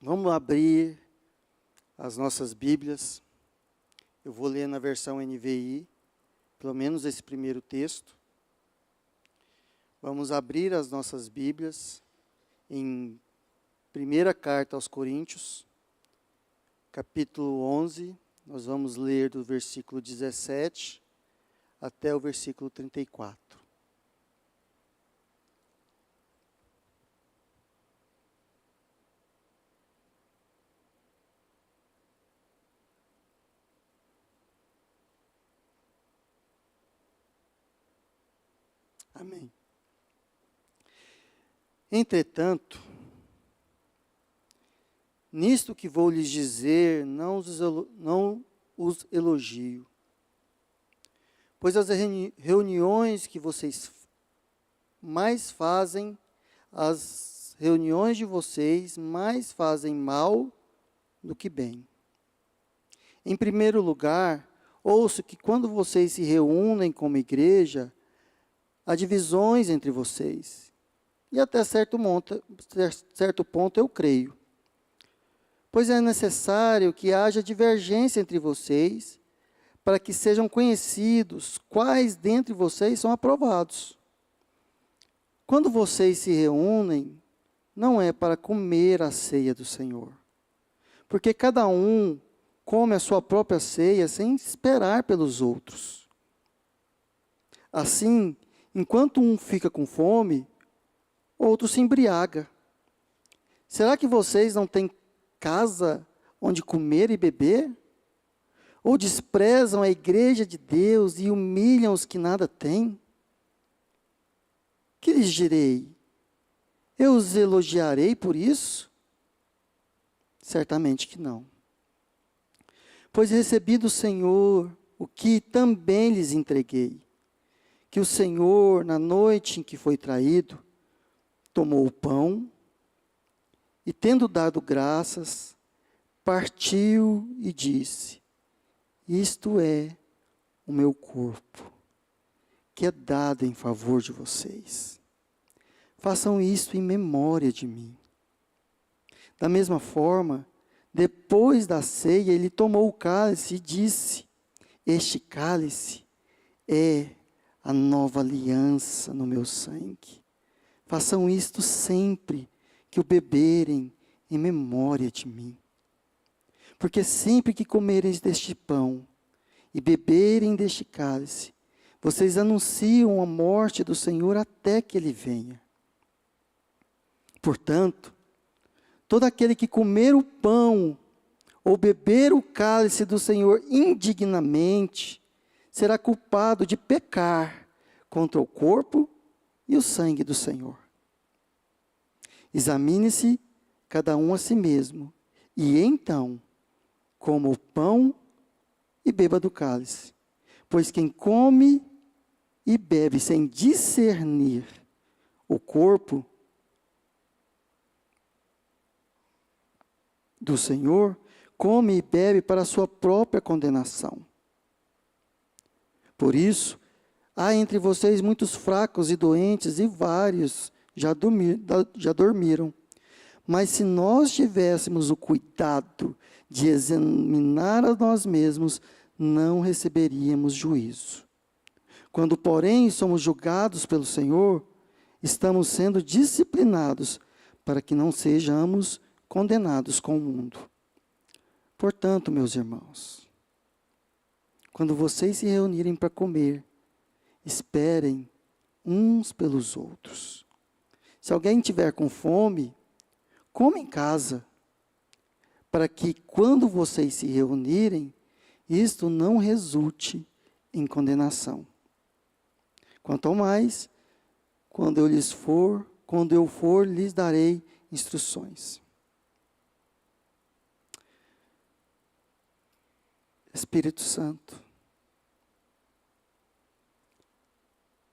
Vamos abrir as nossas Bíblias. Eu vou ler na versão NVI, pelo menos esse primeiro texto. Vamos abrir as nossas Bíblias em primeira carta aos Coríntios, capítulo 11. Nós vamos ler do versículo 17 até o versículo 34. Amém. Entretanto, nisto que vou lhes dizer, não os elogio, pois as reuniões que vocês mais fazem, as reuniões de vocês mais fazem mal do que bem. Em primeiro lugar, ouço que quando vocês se reúnem como igreja, há divisões entre vocês. E até certo ponto eu creio. Pois é necessário que haja divergência entre vocês, para que sejam conhecidos quais dentre vocês são aprovados. Quando vocês se reúnem, não é para comer a ceia do Senhor, porque cada um come a sua própria ceia sem esperar pelos outros. Assim, enquanto um fica com fome, outro se embriaga. Será que vocês não têm casa onde comer e beber? Ou desprezam a igreja de Deus e humilham os que nada têm? Que lhes direi? Eu os elogiarei por isso? Certamente que não. Pois recebi do Senhor o que também lhes entreguei, que o Senhor, na noite em que foi traído, tomou o pão e, tendo dado graças, partiu e disse: isto é o meu corpo, que é dado em favor de vocês. Façam isto em memória de mim. Da mesma forma, depois da ceia, ele tomou o cálice e disse: este cálice é a nova aliança no meu sangue. Façam isto sempre que o beberem em memória de mim. Porque sempre que comerem deste pão e beberem deste cálice, vocês anunciam a morte do Senhor até que Ele venha. Portanto, todo aquele que comer o pão ou beber o cálice do Senhor indignamente, será culpado de pecar contra o corpo e o sangue do Senhor. Examine-se cada um a si mesmo, e então coma o pão e beba do cálice. Pois quem come e bebe sem discernir o corpo do Senhor, come e bebe para a sua própria condenação. Por isso, há entre vocês muitos fracos e doentes, e vários já dormiram. Mas se nós tivéssemos o cuidado de examinar a nós mesmos, não receberíamos juízo. Quando, porém, somos julgados pelo Senhor, estamos sendo disciplinados para que não sejamos condenados com o mundo. Portanto, meus irmãos, quando vocês se reunirem para comer, esperem uns pelos outros. Se alguém tiver com fome, coma em casa, para que quando vocês se reunirem, isto não resulte em condenação. Quanto ao mais, quando eu for, lhes darei instruções. Espírito Santo,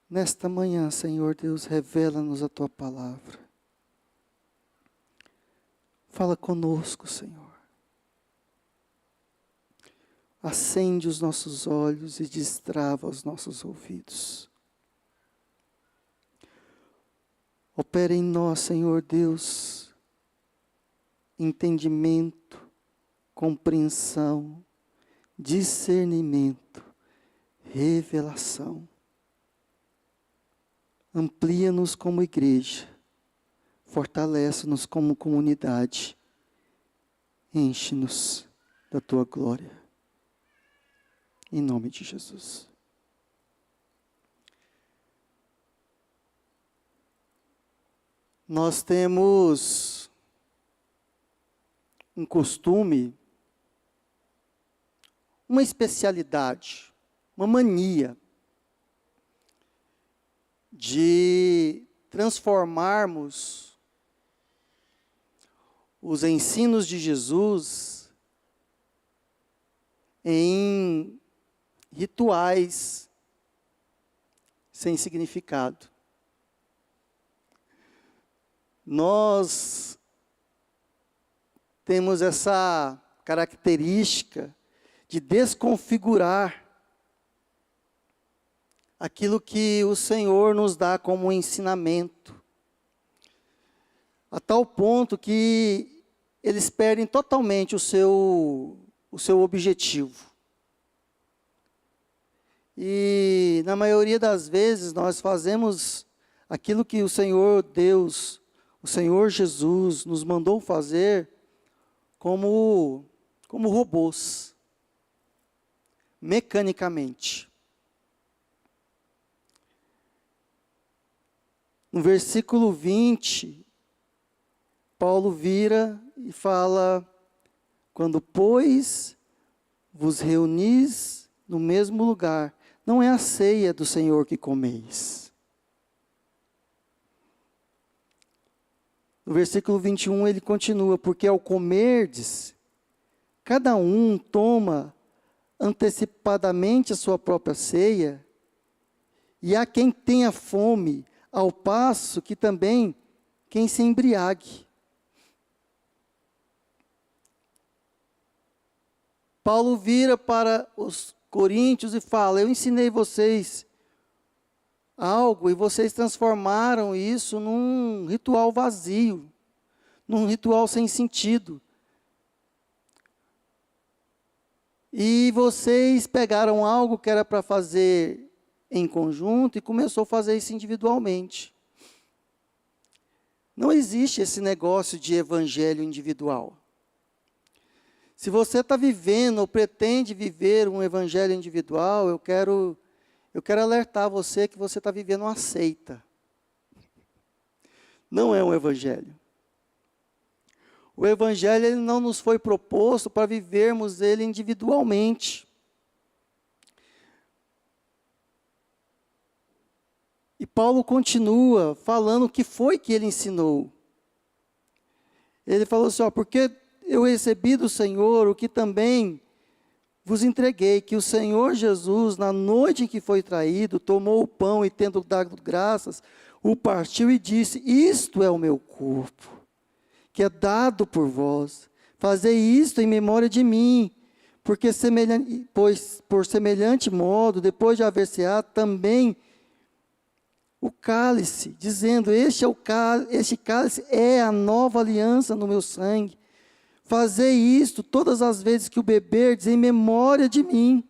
nesta manhã, Senhor Deus, revela-nos a Tua palavra. Fala conosco, Senhor. Acende os nossos olhos e destrava os nossos ouvidos. Opera em nós, Senhor Deus, entendimento, compreensão, discernimento, revelação. Amplia-nos como igreja, fortalece-nos como comunidade, enche-nos da tua glória. Em nome de Jesus. Nós temos um costume, uma especialidade, uma mania de transformarmos os ensinos de Jesus em rituais sem significado. Nós temos essa característica de desconfigurar aquilo que o Senhor nos dá como ensinamento, a tal ponto que eles perdem totalmente o seu objetivo. E na maioria das vezes nós fazemos aquilo que o Senhor Deus, o Senhor Jesus nos mandou fazer como robôs, mecanicamente. No versículo 20, Paulo vira e fala: quando, pois, vos reunis no mesmo lugar, não é a ceia do Senhor que comeis. No versículo 21 ele continua: porque ao comerdes, cada um toma antecipadamente a sua própria ceia, e há quem tenha fome, ao passo que também quem se embriague. Paulo vira para os coríntios e fala: eu ensinei vocês algo e vocês transformaram isso num ritual vazio, num ritual sem sentido. E vocês pegaram algo que era para fazer em conjunto e começou a fazer isso individualmente. Não existe esse negócio de evangelho individual. Se você está vivendo ou pretende viver um evangelho individual, eu quero alertar você que você está vivendo uma seita. Não é um evangelho. O evangelho ele não nos foi proposto para vivermos ele individualmente. E Paulo continua falando o que foi que ele ensinou. Ele falou assim: porque eu recebi do Senhor o que também vos entreguei, que o Senhor Jesus, na noite em que foi traído, tomou o pão e, tendo dado graças, o partiu e disse: isto é o meu corpo, que é dado por vós. Fazei isto em memória de mim, pois por semelhante modo, depois de haver ceado, também o cálice, dizendo: este cálice é a nova aliança no meu sangue. Fazei isto todas as vezes que o beberdes em memória de mim.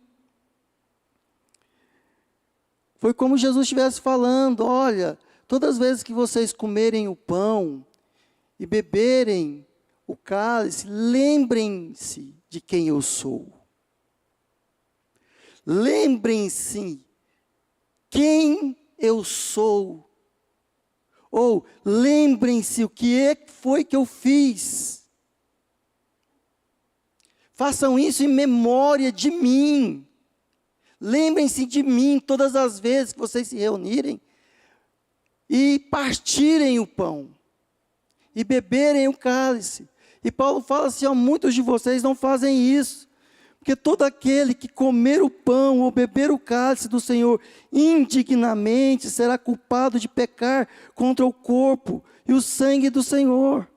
Foi como Jesus estivesse falando: olha, todas as vezes que vocês comerem o pão e beberem o cálice, lembrem-se de quem eu sou. Lembrem-se quem eu sou. Ou lembrem-se o que foi que eu fiz. Façam isso em memória de mim. Lembrem-se de mim todas as vezes que vocês se reunirem e partirem o pão e beberem o cálice. E Paulo fala assim: muitos de vocês não fazem isso, porque todo aquele que comer o pão ou beber o cálice do Senhor indignamente será culpado de pecar contra o corpo e o sangue do Senhor.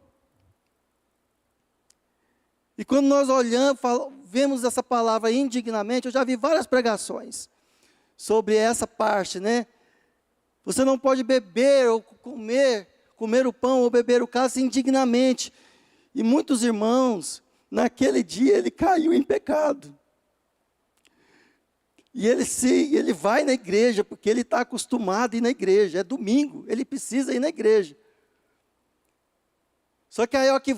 E quando nós olhamos, vemos essa palavra indignamente, eu já vi várias pregações sobre essa parte, né? Você não pode beber ou comer o pão ou beber o cálice indignamente. E muitos irmãos, naquele dia ele caiu em pecado. E ele vai na igreja, porque ele está acostumado a ir na igreja. É domingo, ele precisa ir na igreja. Só que aí, ó, que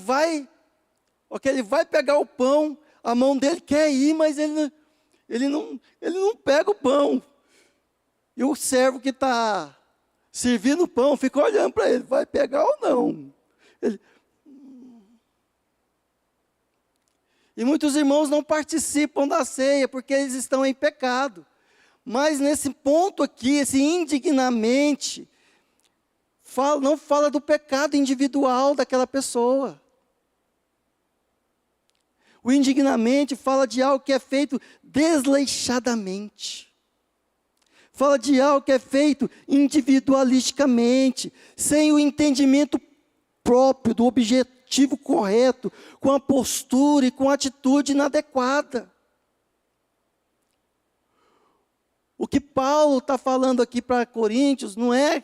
ele vai pegar o pão, a mão dele quer ir, mas ele não pega o pão. E o servo que está servindo o pão fica olhando para ele, vai pegar ou não? E muitos irmãos não participam da ceia, porque eles estão em pecado. Mas nesse ponto aqui, esse indignamente, não fala do pecado individual daquela pessoa. O indignamente fala de algo que é feito desleixadamente. Fala de algo que é feito individualisticamente, sem o entendimento próprio do objetivo correto, com a postura e com a atitude inadequada. O que Paulo está falando aqui para Coríntios não é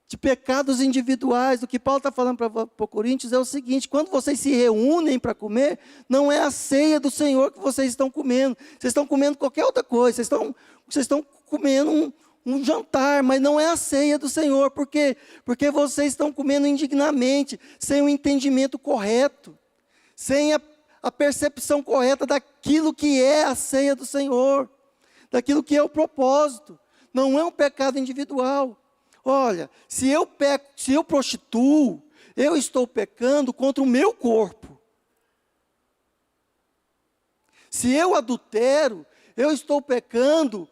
de pecados individuais. O que Paulo está falando para Coríntios é o seguinte: quando vocês se reúnem para comer, não é a ceia do Senhor que vocês estão comendo. Vocês estão comendo qualquer outra coisa. Vocês estão comendo um jantar, mas não é a ceia do Senhor. Por quê? Porque vocês estão comendo indignamente, sem o entendimento correto, sem a percepção correta daquilo que é a ceia do Senhor, daquilo que é o propósito. Não é um pecado individual. Olha, se eu peco, se eu prostituo, eu estou pecando contra o meu corpo. Se eu adultero, eu estou pecando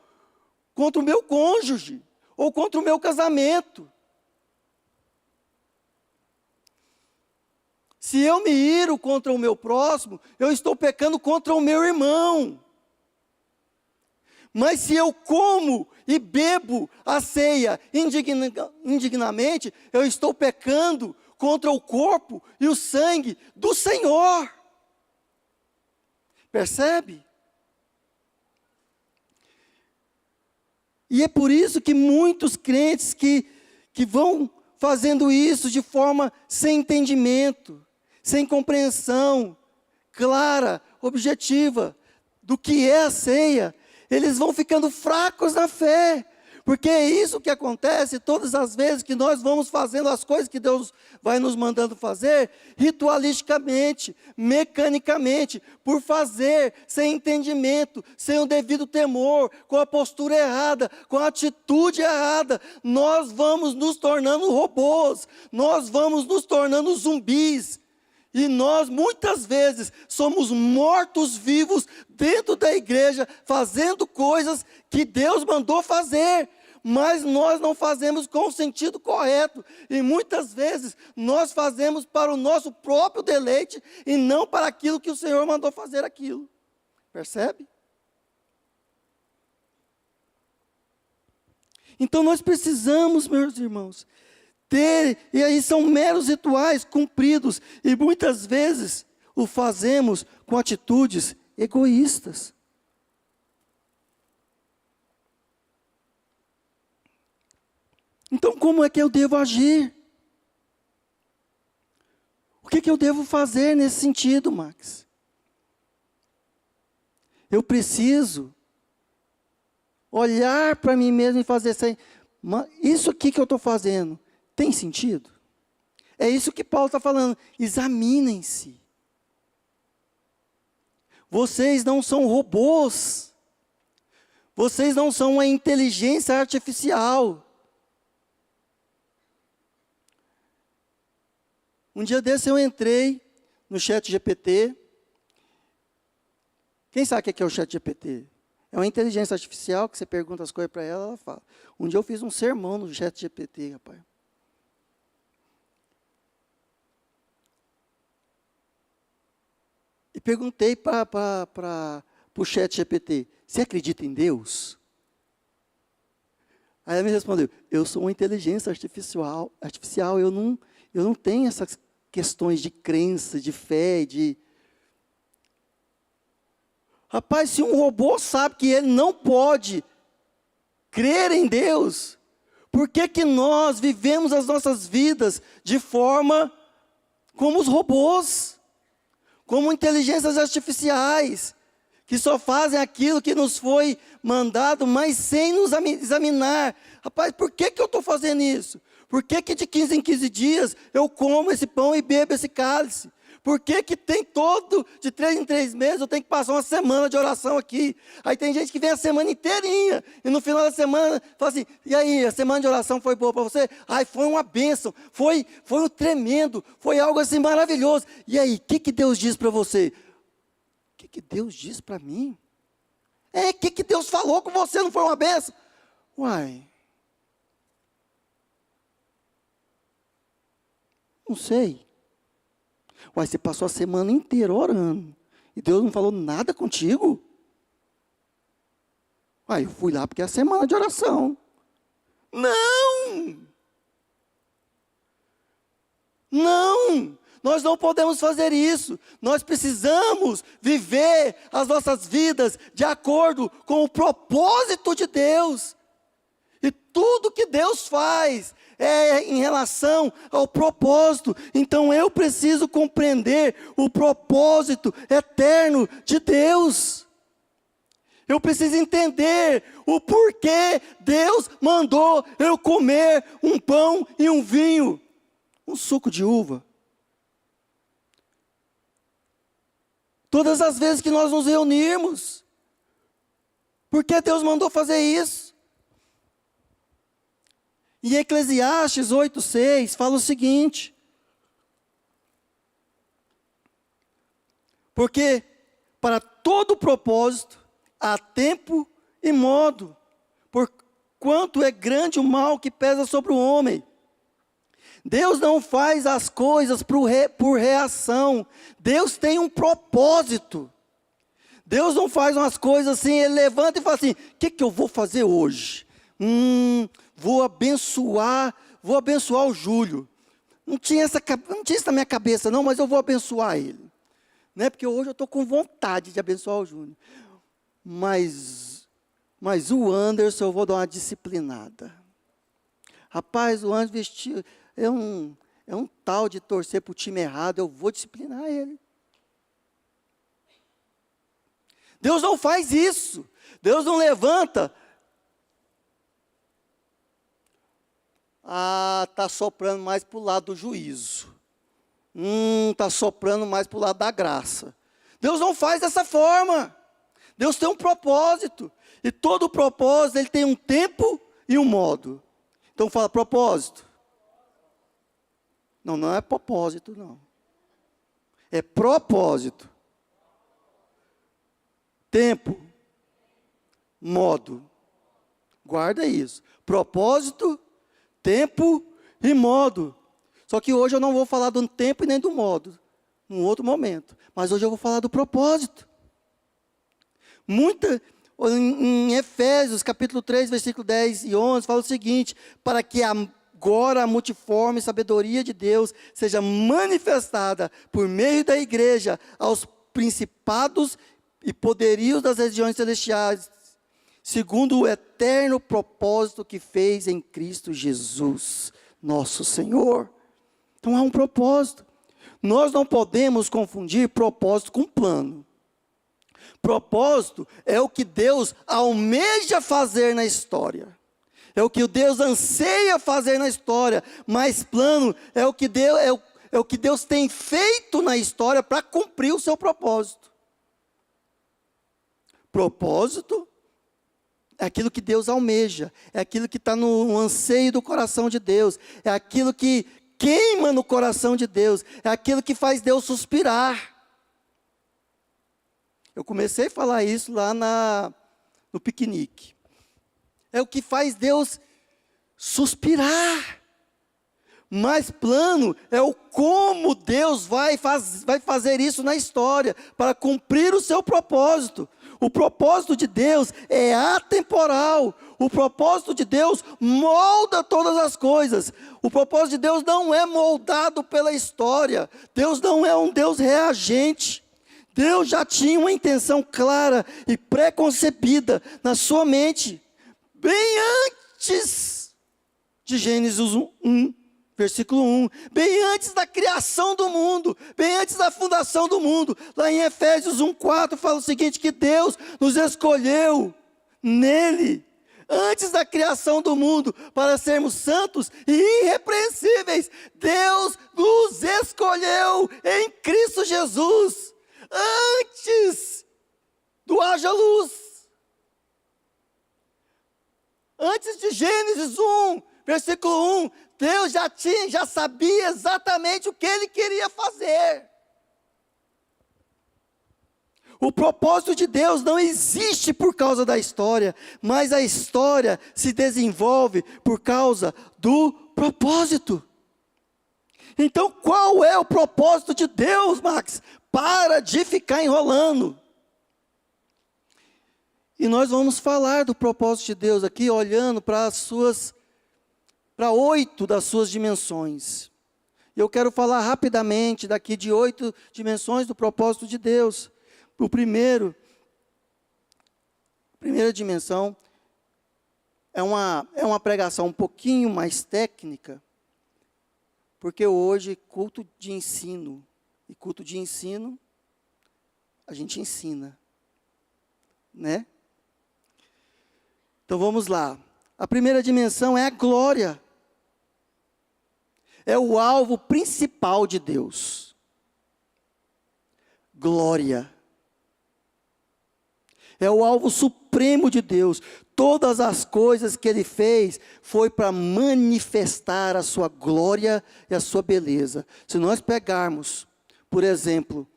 contra o meu cônjuge, ou contra o meu casamento. Se eu me iro contra o meu próximo, eu estou pecando contra o meu irmão. Mas se eu como e bebo a ceia indignamente, eu estou pecando contra o corpo e o sangue do Senhor. Percebe? E é por isso que muitos crentes que vão fazendo isso de forma sem entendimento, sem compreensão clara, objetiva do que é a ceia, eles vão ficando fracos na fé, porque é isso que acontece todas as vezes que nós vamos fazendo as coisas que Deus vai nos mandando fazer, ritualisticamente, mecanicamente, por fazer, sem entendimento, sem o devido temor, com a postura errada, com a atitude errada, nós vamos nos tornando robôs, nós vamos nos tornando zumbis. E nós, muitas vezes, somos mortos-vivos dentro da igreja, fazendo coisas que Deus mandou fazer, mas nós não fazemos com o sentido correto. E muitas vezes, nós fazemos para o nosso próprio deleite, e não para aquilo que o Senhor mandou fazer aquilo. Percebe? Então nós precisamos, meus irmãos, e aí são meros rituais cumpridos, e muitas vezes o fazemos com atitudes egoístas. Então como é que eu devo agir? O que eu devo fazer nesse sentido, Max? Eu preciso olhar para mim mesmo e fazer assim, isso aqui que eu estou fazendo, tem sentido? É isso que Paulo está falando. Examinem-se. Vocês não são robôs. Vocês não são uma inteligência artificial. Um dia desse eu entrei no ChatGPT. Quem sabe o que é o ChatGPT? É uma inteligência artificial que você pergunta as coisas para ela, ela fala. Um dia eu fiz um sermão no ChatGPT, rapaz. E perguntei para o ChatGPT, você acredita em Deus? Aí ela me respondeu, eu sou uma inteligência artificial, eu não tenho essas questões de crença, de fé, de... Rapaz, se um robô sabe que ele não pode crer em Deus, por que nós vivemos as nossas vidas de forma como os robôs, como inteligências artificiais, que só fazem aquilo que nos foi mandado, mas sem nos examinar. Rapaz, por que eu estou fazendo isso? Por que de 15 em 15 dias eu como esse pão e bebo esse cálice? Por que tem de 3 em 3 meses, eu tenho que passar uma semana de oração aqui? Aí tem gente que vem a semana inteirinha, e no final da semana, fala assim, e aí, a semana de oração foi boa para você? Ai, foi uma bênção, foi um tremendo, foi algo assim maravilhoso. E aí, o que Deus diz para você? O que Deus diz para mim? O que Deus falou com você, não foi uma bênção? Uai, não sei. Uai, você passou a semana inteira orando, e Deus não falou nada contigo? Uai, eu fui lá porque é a semana de oração. Não! Não! Nós não podemos fazer isso. Nós precisamos viver as nossas vidas de acordo com o propósito de Deus. E tudo que Deus faz é em relação ao propósito. Então eu preciso compreender o propósito eterno de Deus. Eu preciso entender o porquê Deus mandou eu comer um pão e um vinho, um suco de uva. Todas as vezes que nós nos reunirmos, por que Deus mandou fazer isso? Em Eclesiastes 8:6 fala o seguinte: porque para todo propósito há tempo e modo, porquanto é grande o mal que pesa sobre o homem. Deus não faz as coisas por reação. Deus tem um propósito. Deus não faz umas coisas assim, Ele levanta e fala assim, o que eu vou fazer hoje? Vou abençoar o Júlio. Não tinha isso na minha cabeça não, mas eu vou abençoar ele. Não é porque hoje eu estou com vontade de abençoar o Júlio. Mas o Anderson eu vou dar uma disciplinada. Rapaz, o Anderson vestiu... É um tal de torcer para o time errado, eu vou disciplinar ele. Deus não faz isso. Deus não levanta. Está soprando mais para o lado do juízo. Está soprando mais para o lado da graça. Deus não faz dessa forma. Deus tem um propósito. E todo propósito, ele tem um tempo e um modo. Então fala, propósito. Não é propósito, não. É propósito. Tempo. Modo. Guarda isso. Propósito, tempo e modo. Só que hoje eu não vou falar do tempo e nem do modo. Num outro momento. Mas hoje eu vou falar do propósito. Em Efésios, capítulo 3, versículo 10 e 11, fala o seguinte, para que agora a multiforme sabedoria de Deus seja manifestada por meio da igreja aos principados e poderios das regiões celestiais, segundo o eterno propósito que fez em Cristo Jesus, nosso Senhor. Então há um propósito. Nós não podemos confundir propósito com plano. Propósito é o que Deus almeja fazer na história. É o que Deus anseia fazer na história, mas plano é o que Deus tem feito na história para cumprir o seu propósito. Propósito é aquilo que Deus almeja, é aquilo que está no anseio do coração de Deus, é aquilo que queima no coração de Deus, é aquilo que faz Deus suspirar. Eu comecei a falar isso lá no piquenique. É o que faz Deus suspirar. Mas plano é o como Deus vai fazer isso na história, para cumprir o seu propósito. O propósito de Deus é atemporal. O propósito de Deus molda todas as coisas. O propósito de Deus não é moldado pela história. Deus não é um Deus reagente. Deus já tinha uma intenção clara e pré-concebida na sua mente, bem antes de Gênesis 1. Versículo 1, bem antes da criação do mundo, bem antes da fundação do mundo, lá em Efésios 1:4 fala o seguinte, que Deus nos escolheu nele, antes da criação do mundo, para sermos santos e irrepreensíveis. Deus nos escolheu em Cristo Jesus, antes do haja luz. Antes de Gênesis 1, versículo 1, Deus já sabia exatamente o que Ele queria fazer. O propósito de Deus não existe por causa da história, mas a história se desenvolve por causa do propósito. Então, qual é o propósito de Deus, Max? Para de ficar enrolando. E nós vamos falar do propósito de Deus aqui, olhando para 8 das suas dimensões. Eu quero falar rapidamente daqui de 8 dimensões do propósito de Deus. A primeira dimensão é uma pregação um pouquinho mais técnica, porque hoje culto de ensino, e culto de ensino, a gente ensina, né? Então vamos lá. A primeira dimensão é a glória. É o alvo principal de Deus. Glória. É o alvo supremo de Deus. Todas as coisas que Ele fez foi para manifestar a sua glória e a sua beleza. Se nós pegarmos, por exemplo,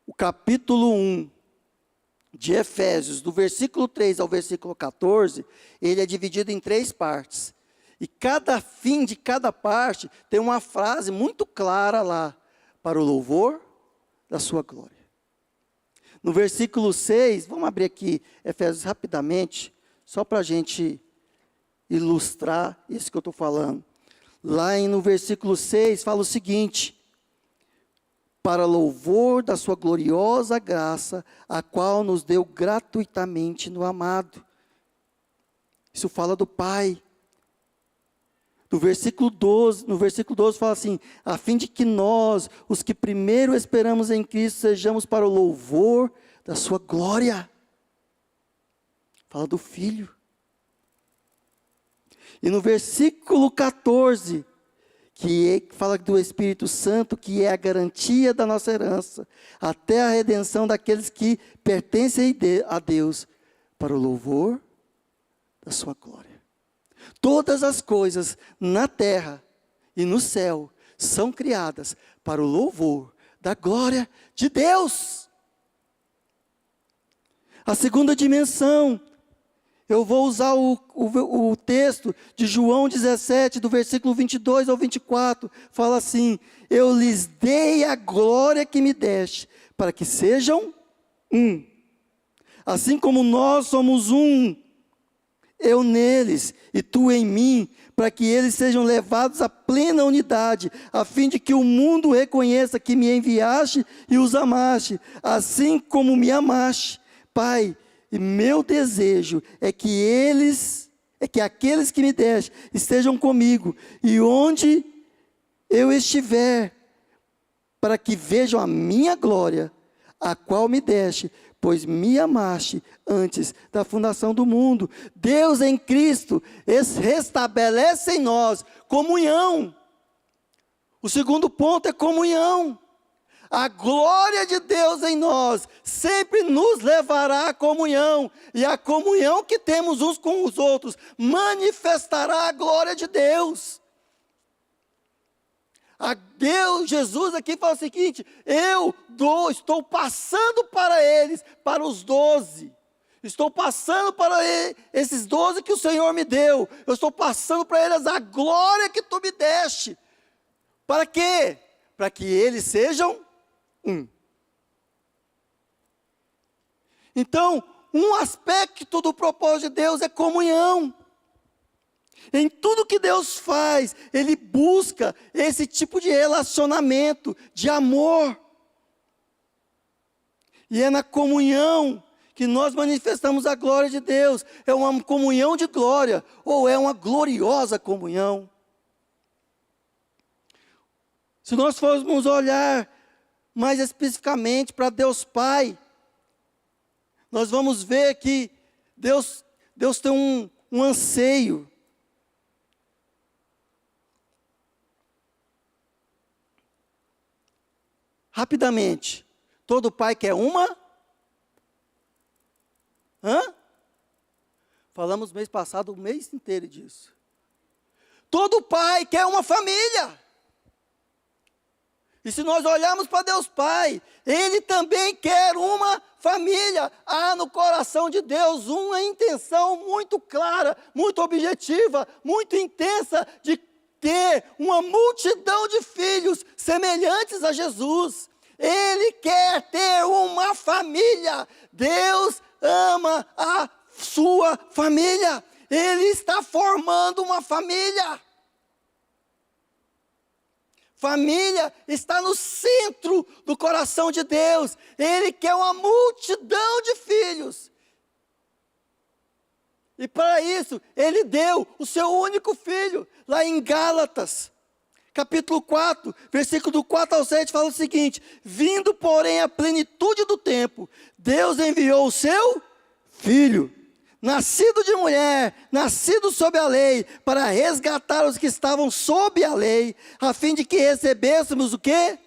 o capítulo 1 de Efésios, do versículo 3 ao versículo 14, ele é dividido em 3 partes. E cada fim de cada parte tem uma frase muito clara lá, para o louvor da sua glória. No versículo 6, vamos abrir aqui Efésios rapidamente, só para a gente ilustrar isso que eu estou falando. Lá no versículo 6 fala o seguinte: para louvor da sua gloriosa graça, a qual nos deu gratuitamente no amado. Isso fala do Pai. No versículo 12 fala assim, a fim de que nós, os que primeiro esperamos em Cristo, sejamos para o louvor da sua glória. Fala do Filho. E no versículo 14, que fala do Espírito Santo, que é a garantia da nossa herança, até a redenção daqueles que pertencem a Deus, para o louvor da sua glória. Todas as coisas na terra e no céu são criadas para o louvor da glória de Deus. A segunda dimensão, eu vou usar o texto de João 17, do versículo 22 ao 24, fala assim, eu lhes dei a glória que me deste, para que sejam um. Assim como nós somos um, eu neles e tu em mim, para que eles sejam levados à plena unidade, a fim de que o mundo reconheça que me enviaste e os amaste, assim como me amaste. Pai, e meu desejo é que aqueles que me deste estejam comigo, e onde eu estiver, para que vejam a minha glória, a qual me deste, pois me amaste antes da fundação do mundo. Deus em Cristo restabelece em nós comunhão. O segundo ponto é comunhão. A glória de Deus em nós sempre nos levará à comunhão. E a comunhão que temos uns com os outros manifestará a glória de Deus. Jesus aqui fala o seguinte, estou passando para eles, para os 12, estou passando para esses 12 que o Senhor me deu, eu estou passando para eles a glória que tu me deste, para quê? Para que eles sejam um. Então, um aspecto do propósito de Deus é comunhão. Em tudo que Deus faz, Ele busca esse tipo de relacionamento, de amor. E é na comunhão que nós manifestamos a glória de Deus. É uma comunhão de glória, ou é uma gloriosa comunhão. Se nós formos olhar mais especificamente para Deus Pai, nós vamos ver que Deus tem um anseio. Rapidamente, todo pai quer uma? Falamos mês passado, o mês inteiro disso. Todo pai quer uma família. E se nós olharmos para Deus Pai, Ele também quer uma família. Há no coração de Deus uma intenção muito clara, muito objetiva, muito intensa de ter uma multidão de filhos semelhantes a Jesus. Ele quer ter uma família. Deus ama a sua família. Ele está formando uma família. Família está no centro do coração de Deus. Ele quer uma multidão de filhos. E para isso, Ele deu o seu único filho. Lá em Gálatas, capítulo 4, versículo do 4 ao 7, fala o seguinte: vindo, porém, a plenitude do tempo, Deus enviou o seu Filho, nascido de mulher, nascido sob a lei, para resgatar os que estavam sob a lei, a fim de que recebêssemos o quê?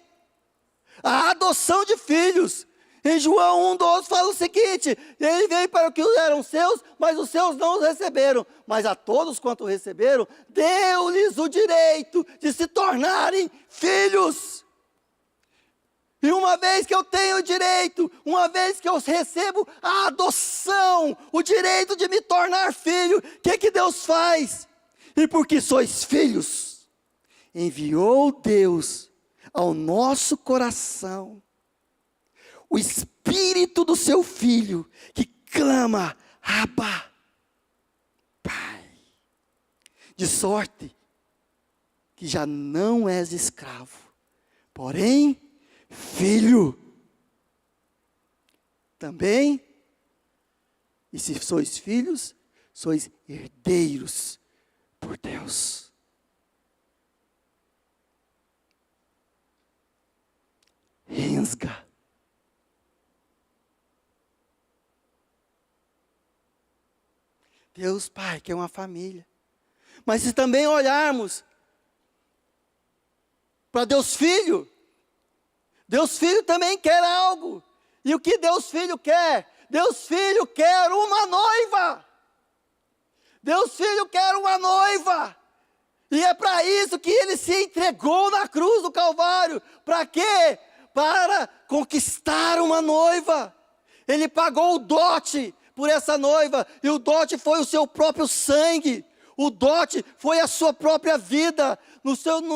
A adoção de filhos. Em João 1,12 fala o seguinte: ele veio para o que eram seus, mas os seus não os receberam. Mas a todos quanto receberam, deu-lhes o direito de se tornarem filhos. E uma vez que eu tenho o direito, uma vez que eu recebo a adoção, o direito de me tornar filho, o que Deus faz? E porque sois filhos, enviou Deus ao nosso coração o Espírito do seu Filho, que clama: Abba, Pai. De sorte que já não és escravo, porém filho. Também, e se sois filhos, sois herdeiros por Deus. Rensga. Deus Pai quer uma família. Mas se também olharmos para Deus Filho, Deus Filho também quer algo. E o que Deus Filho quer? Deus Filho quer uma noiva. Deus Filho quer uma noiva. E é para isso que Ele se entregou na cruz do Calvário. Para quê? Para conquistar uma noiva. Ele pagou o dote por essa noiva. E o dote foi o seu próprio sangue. O dote foi a sua própria vida.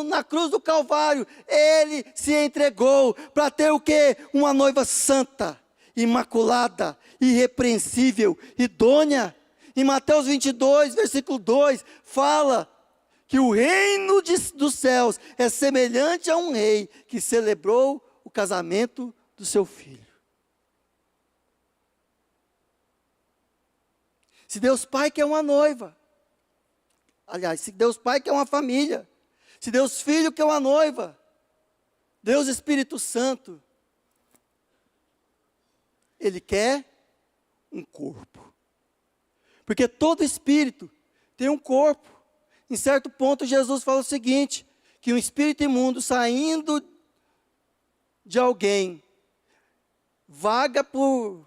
Na cruz do Calvário, Ele se entregou para ter o quê? Uma noiva santa, imaculada, irrepreensível, idônea. Em Mateus 22, versículo 2, fala que o reino dos céus é semelhante a um rei que celebrou o casamento do seu filho. Se Deus Pai quer uma noiva, aliás, se Deus Pai quer uma família, se Deus Filho quer uma noiva, Deus Espírito Santo, Ele quer um corpo. Porque todo espírito tem um corpo. Em certo ponto, Jesus fala o seguinte, que um espírito imundo saindo de alguém, vaga por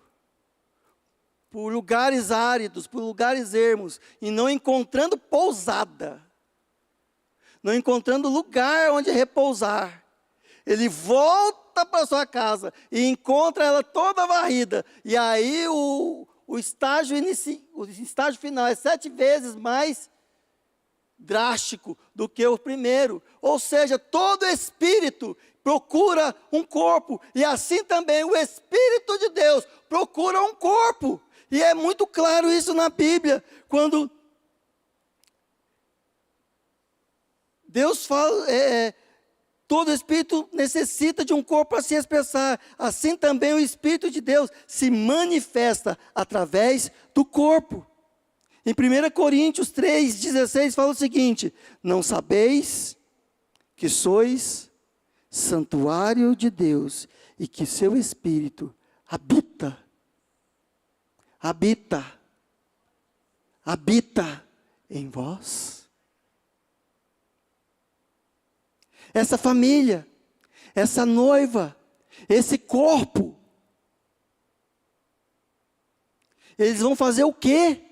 lugares áridos, por lugares ermos, e não encontrando pousada, não encontrando lugar onde repousar, ele volta para sua casa e encontra ela toda varrida, e aí o estágio final é 7 vezes mais drástico do que o primeiro. Ou seja, todo espírito procura um corpo, e assim também o Espírito de Deus procura um corpo. E é muito claro isso na Bíblia, quando Deus fala, todo espírito necessita de um corpo para se expressar, assim também o Espírito de Deus se manifesta através do corpo. Em 1 Coríntios 3,16 fala o seguinte: não sabeis que sois santuário de Deus, e que seu Espírito habita em vós. Essa família, essa noiva, esse corpo, eles vão fazer o quê?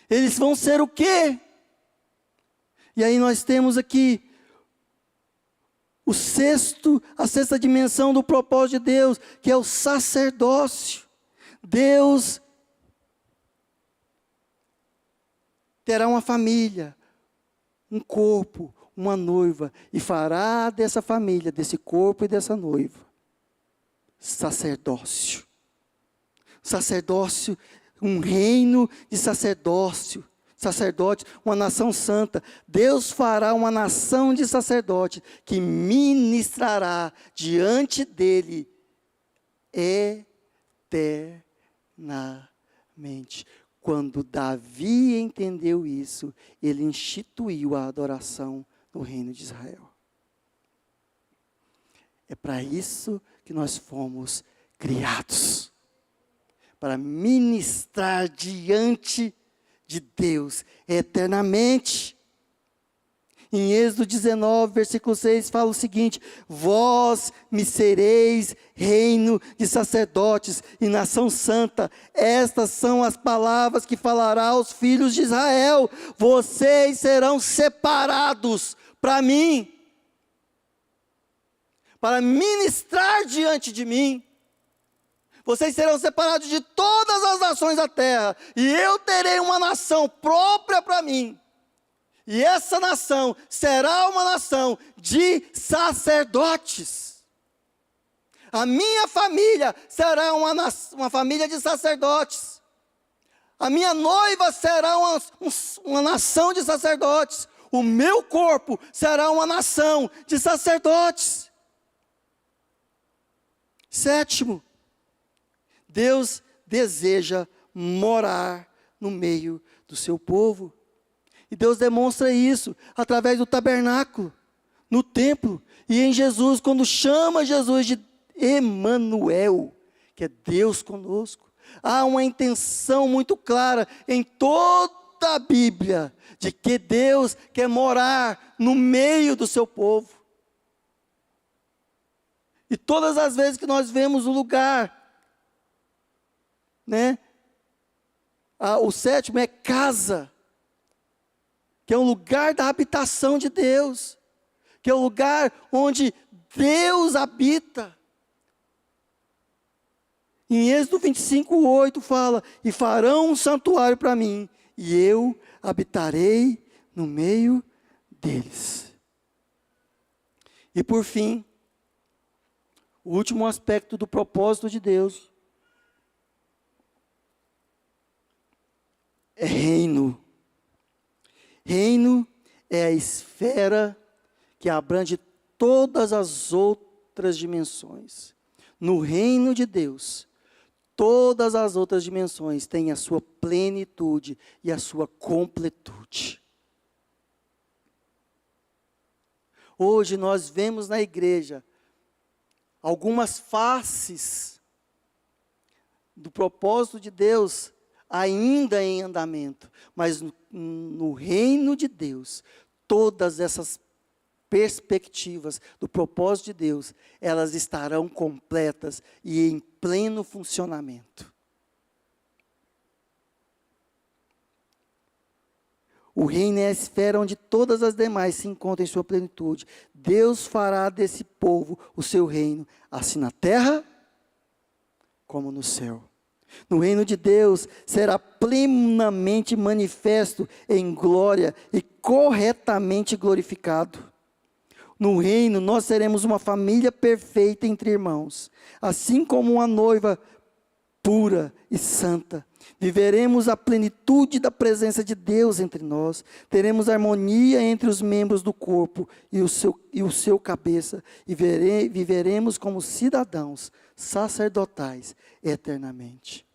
Eles vão ser o quê? E aí nós temos aqui a sexta dimensão do propósito de Deus, que é o sacerdócio. Deus terá uma família, um corpo, uma noiva, e fará dessa família, desse corpo e dessa noiva, sacerdócio. Sacerdócio, um reino de sacerdotes, uma nação santa. Deus fará uma nação de sacerdotes que ministrará diante dele eternamente. Quando Davi entendeu isso, ele instituiu a adoração no reino de Israel. É para isso que nós fomos criados. Para ministrar diante de Deus eternamente. Em Êxodo 19, versículo 6, fala o seguinte: vós me sereis reino de sacerdotes e nação santa. Estas são as palavras que falará aos filhos de Israel. Vocês serão separados para mim, para ministrar diante de mim. Vocês serão separados de todas as nações da terra, e eu terei uma nação própria para mim. E essa nação será uma nação de sacerdotes. A minha família será uma família de sacerdotes. A minha noiva será uma nação de sacerdotes. O meu corpo será uma nação de sacerdotes. Sétimo, Deus deseja morar no meio do seu povo. E Deus demonstra isso através do tabernáculo, no templo, e em Jesus, quando chama Jesus de Emanuel, que é Deus conosco. Há uma intenção muito clara em toda a Bíblia, de que Deus quer morar no meio do seu povo. E todas as vezes que nós vemos o lugar, o sétimo é casa, que é um lugar da habitação de Deus, que é o lugar onde Deus habita. Em Êxodo 25:8 fala: e farão um santuário para mim, e eu habitarei no meio deles. E por fim, o último aspecto do propósito de Deus é reino. Reino é a esfera que abrange todas as outras dimensões. No reino de Deus, todas as outras dimensões têm a sua plenitude e a sua completude. Hoje nós vemos na igreja algumas faces do propósito de Deus ainda em andamento, mas no reino de Deus, todas essas perspectivas do propósito de Deus, elas estarão completas e em pleno funcionamento. O reino é a esfera onde todas as demais se encontram em sua plenitude. Deus fará desse povo o seu reino, assim na terra como no céu. No reino de Deus será plenamente manifesto em glória e corretamente glorificado. No reino nós seremos uma família perfeita entre irmãos, assim como uma noiva pura e santa. Viveremos a plenitude da presença de Deus entre nós, teremos harmonia entre os membros do corpo e o seu cabeça, e viveremos como cidadãos sacerdotais eternamente.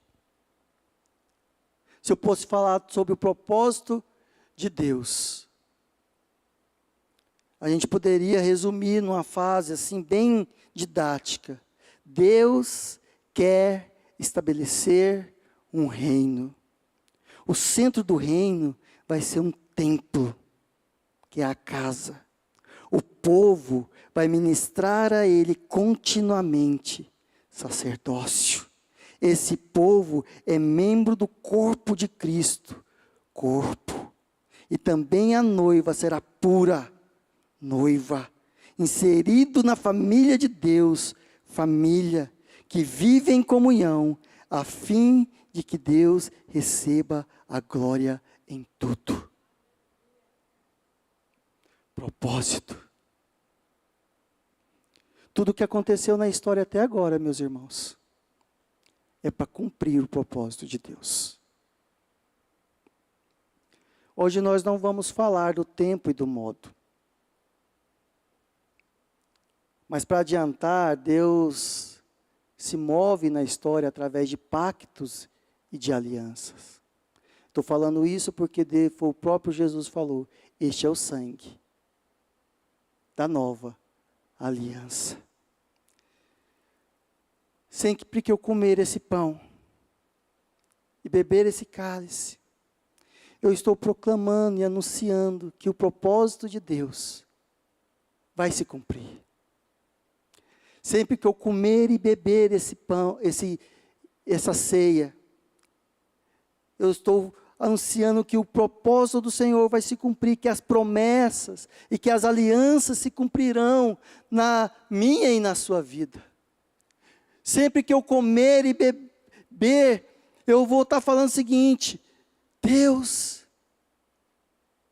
Se eu fosse falar sobre o propósito de Deus, a gente poderia resumir numa fase assim bem didática. Deus quer estabelecer um reino. O centro do reino vai ser um templo, que é a casa. O povo vai ministrar a ele continuamente, sacerdócio. Esse povo é membro do corpo de Cristo, corpo. E também a noiva será pura, noiva, inserido na família de Deus, família que vive em comunhão, a fim de que Deus receba a glória em tudo. Propósito. Tudo o que aconteceu na história até agora, meus irmãos, é para cumprir o propósito de Deus. Hoje nós não vamos falar do tempo e do modo. Mas para adiantar, Deus se move na história através de pactos e de alianças. Estou falando isso porque foi o próprio Jesus falou, este é o sangue da nova aliança. Sempre que eu comer esse pão e beber esse cálice, eu estou proclamando e anunciando que o propósito de Deus vai se cumprir. Sempre que eu comer e beber esse pão, essa ceia, eu estou anunciando que o propósito do Senhor vai se cumprir, que as promessas e que as alianças se cumprirão na minha e na sua vida. Sempre que eu comer e beber, eu vou estar falando o seguinte: Deus,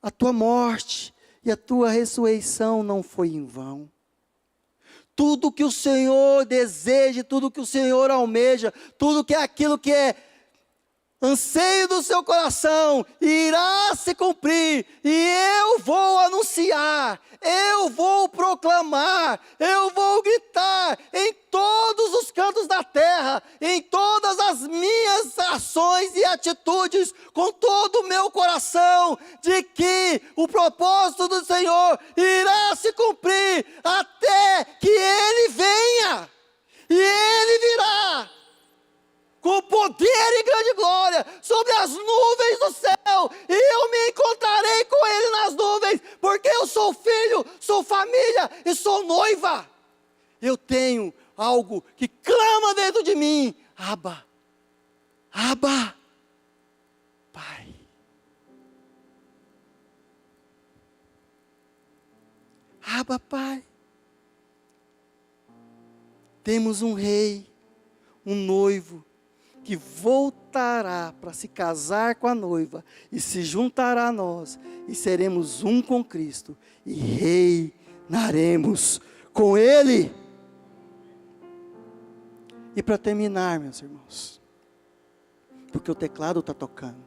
a tua morte e a tua ressurreição não foi em vão. Tudo que o Senhor deseja, tudo que o Senhor almeja, tudo que é aquilo que é anseio do seu coração, irá se cumprir, e eu vou anunciar, eu vou proclamar, eu vou gritar em todos os cantos da terra, em todas as minhas ações e atitudes, com todo o meu coração, de que o propósito do Senhor irá se cumprir, até que Ele venha, e Ele virá, com poder e grande glória, sobre as nuvens do céu, e eu me encontrarei com Ele nas nuvens, porque eu sou filho, sou família e sou noiva. Eu tenho algo que clama dentro de mim: Abba, Abba, Pai. Abba, Pai. Temos um rei, um noivo, que voltará para se casar com a noiva e se juntará a nós, e seremos um com Cristo, e reinaremos com Ele. E para terminar, meus irmãos, porque o teclado está tocando,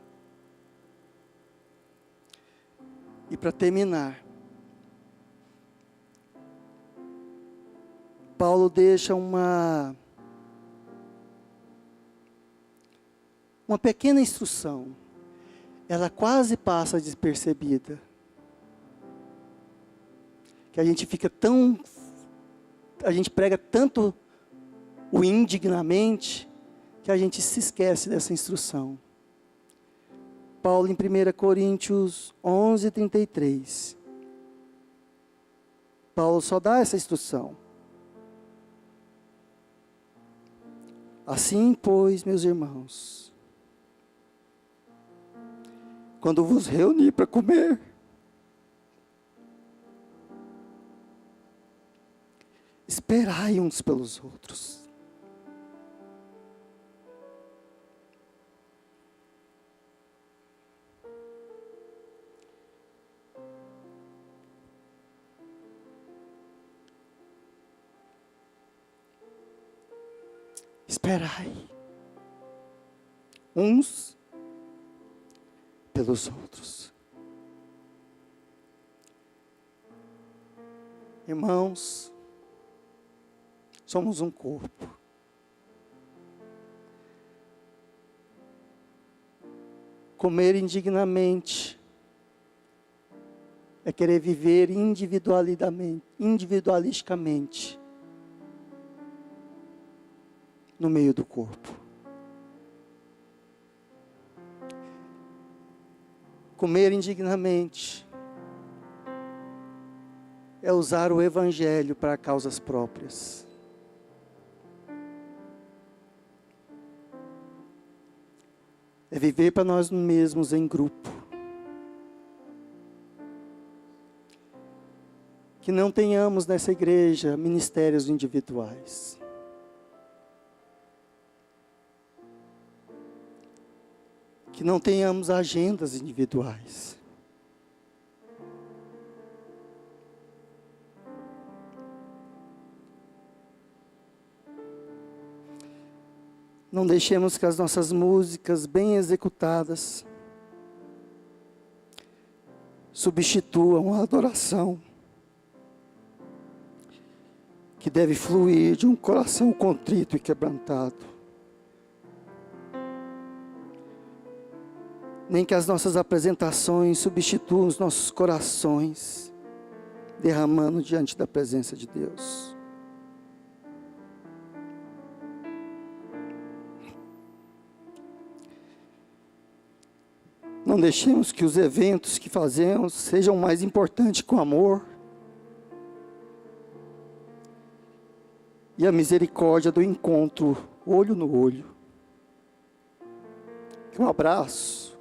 e para terminar, Paulo deixa uma pequena instrução. Ela quase passa despercebida, que a gente prega tanto o indignamente, que a gente se esquece dessa instrução. Paulo em 1 Coríntios 11:33, Paulo só dá essa instrução. Assim, pois, meus irmãos, quando vos reunir para comer, esperai uns pelos outros. Esperai uns pelos outros. Irmãos, somos um corpo. Comer indignamente é querer viver individualisticamente no meio do corpo. Comer indignamente é usar o Evangelho para causas próprias. É viver para nós mesmos em grupo. Que não tenhamos nessa igreja ministérios individuais. Que não tenhamos agendas individuais. Não deixemos que as nossas músicas bem executadas substituam a adoração que deve fluir de um coração contrito e quebrantado. Nem que as nossas apresentações substituam os nossos corações derramando diante da presença de Deus. Não deixemos que os eventos que fazemos sejam mais importantes que o amor e a misericórdia do encontro, olho no olho. Que um abraço,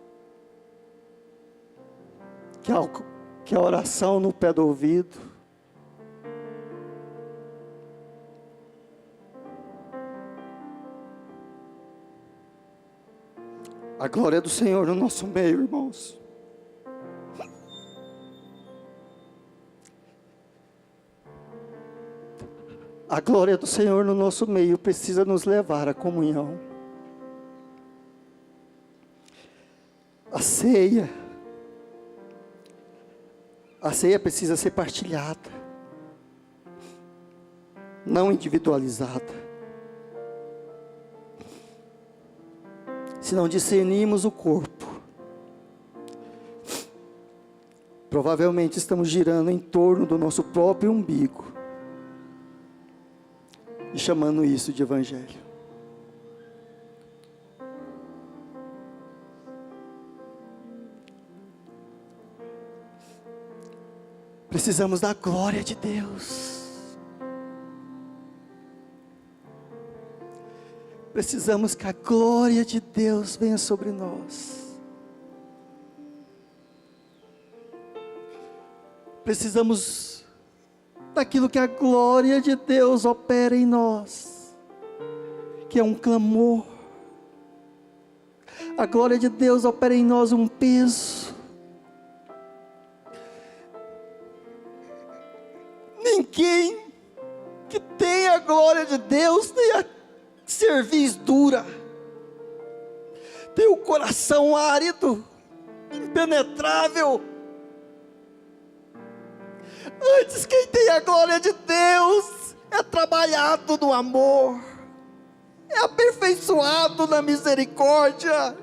que a oração no pé do ouvido, a glória do Senhor no nosso meio, irmãos. A glória do Senhor no nosso meio precisa nos levar à comunhão. A ceia precisa ser partilhada, não individualizada. Se não discernirmos o corpo, provavelmente estamos girando em torno do nosso próprio umbigo e chamando isso de evangelho. Precisamos da glória de Deus. Precisamos que a glória de Deus venha sobre nós. Precisamos daquilo que a glória de Deus opera em nós, que é um clamor. A glória de Deus opera em nós um peso. Ninguém que tem a glória de Deus tem a cerviz dura, tem o coração árido, impenetrável. Antes, quem tem a glória de Deus é trabalhado no amor, é aperfeiçoado na misericórdia.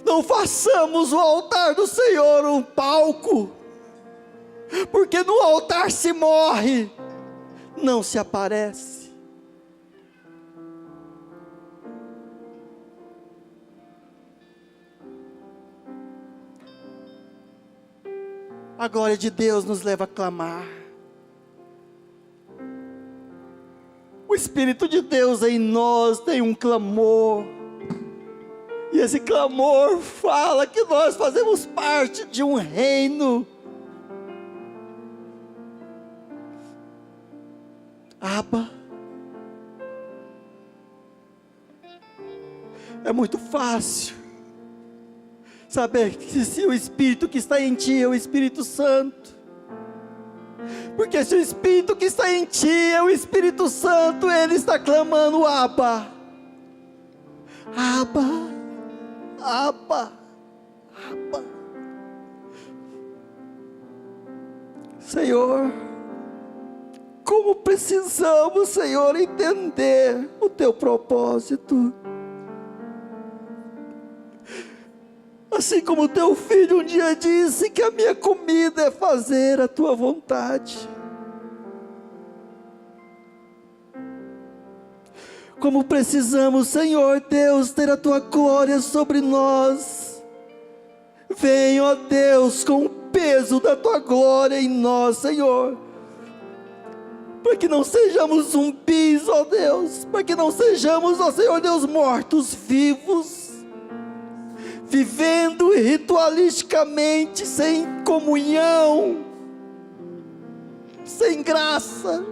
Não façamos o altar do Senhor um palco, porque no altar se morre, não se aparece. A glória de Deus nos leva a clamar. O Espírito de Deus em nós tem um clamor. E esse clamor fala que nós fazemos parte de um reino. Abba. É muito fácil saber que se o Espírito que está em ti é o Espírito Santo. Porque se o Espírito que está em ti é o Espírito Santo, ele está clamando: Abba, Abba, Abba, Abba. Senhor, como precisamos, Senhor, entender o teu propósito. Assim como teu filho um dia disse que a minha comida é fazer a tua vontade. Como precisamos, Senhor Deus, ter a tua glória sobre nós. Vem, ó Deus, com o peso da tua glória em nós, Senhor. Para que não sejamos zumbis, ó Deus. Para que não sejamos, ó Senhor Deus, mortos vivos, vivendo ritualisticamente, sem comunhão, sem graça,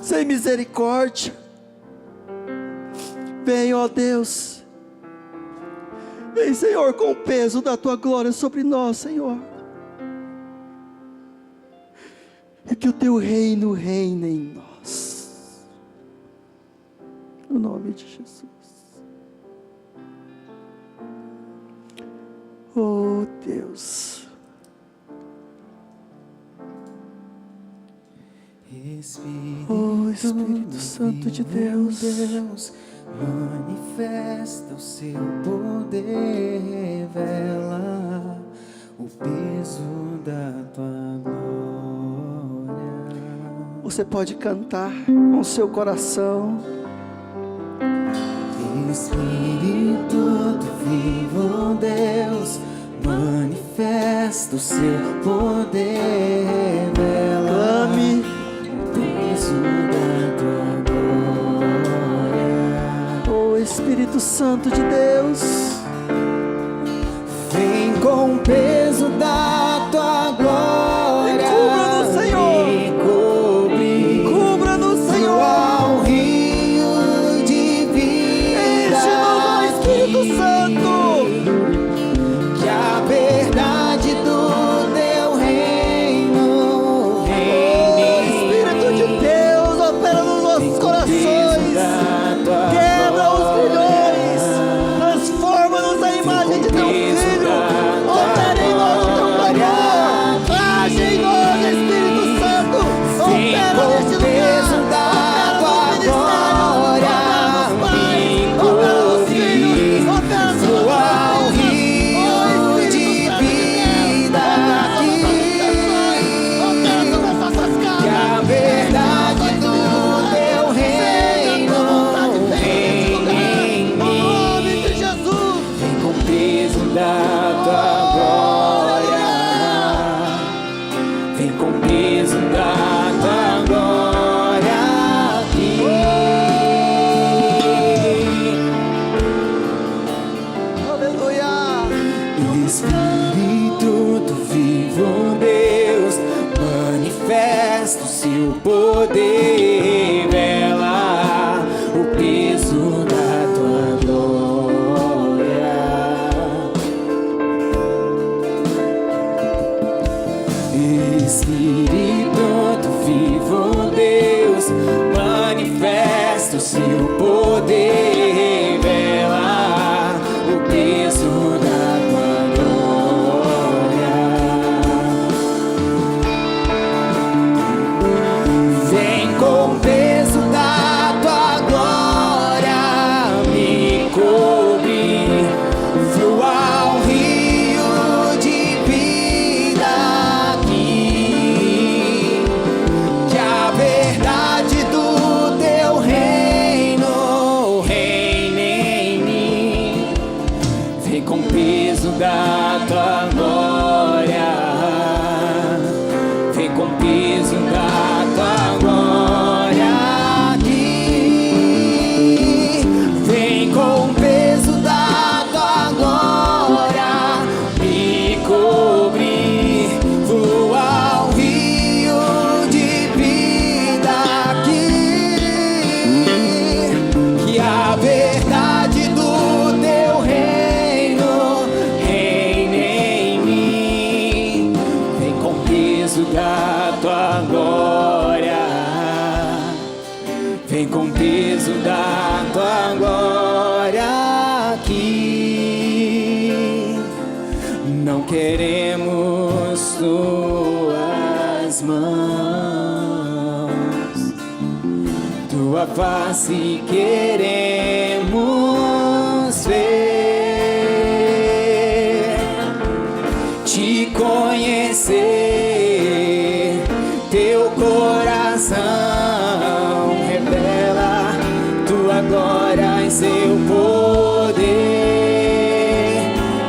sem misericórdia. Vem, ó Deus, vem, Senhor, com o peso da tua glória sobre nós, Senhor, e que o teu reino reine em nós, no nome de Jesus. Oh Deus, oh Espírito Santo de Deus, manifesta o seu poder, revela o peso da tua glória. Você pode cantar com o seu coração. Espírito do vivo Deus, manifesta o seu poder, revela Clame. o peso da tua glória. Oh Espírito Santo de Deus, vem com o peso da tua glória. cubra-nos, Senhor. Me cobre, Cubra-nos, Senhor. ao rio de vida. Enche-nos, ó Espírito Santo. Que a verdade do teu reino reine. Oh Espírito de Deus, opera nos nossos corações. Quebra os grilhões. Transforma-nos à imagem de teu Filho. Opera em nós o teu amor. Age em nós, Espírito Santo. Opera neste lugar. Opera nos ministérios. Opera nos filhos. Opera nos ao rio de vida. Que a verdade do teu reino reine em mim. Vem com o peso da tua glória. Vem com o peso da tua glória aqui. Aleluia. Espírito do vivo Deus, manifesta o seu poder, revela o peso da tua glória. Espírito do vivo Deus, manifesta o seu poder, revela o peso da tua glória. Vem com o peso da tua glória, me cobre, flua o rio de vida aqui. Que a verdade do teu reino reine em mim. Vem com o peso da tua glória. Vem com o peso da tua glória aqui. Vem com o peso da tua glória, me cobre, voa o rio de vida aqui. Que a verdade do teu reino reine em mim. Vem com o peso da tua glória. Vem com o peso da tua glória aqui. Não queremos tuas mãos, tua face queremos ver. seu poder,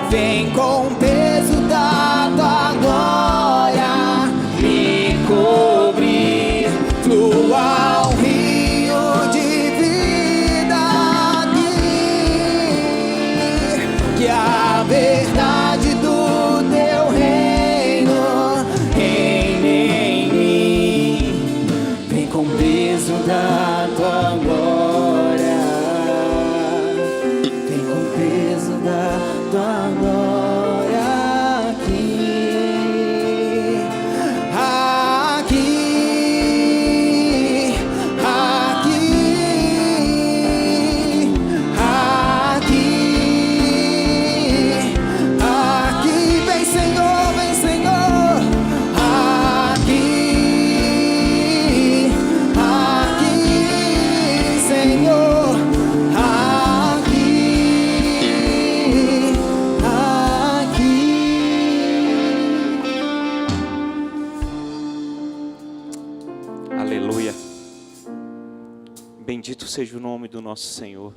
vem com o peso da tua glória me cobrir, flua um rio de vida aqui, que a verdade do teu reino reine em mim, vem com o peso da tua glória, vem com o peso da tua glória aqui, aqui, aqui, aqui, aqui, vem Senhor, aqui, aqui, Senhor, aqui, aqui. Aleluia. Bendito seja o nome do nosso Senhor.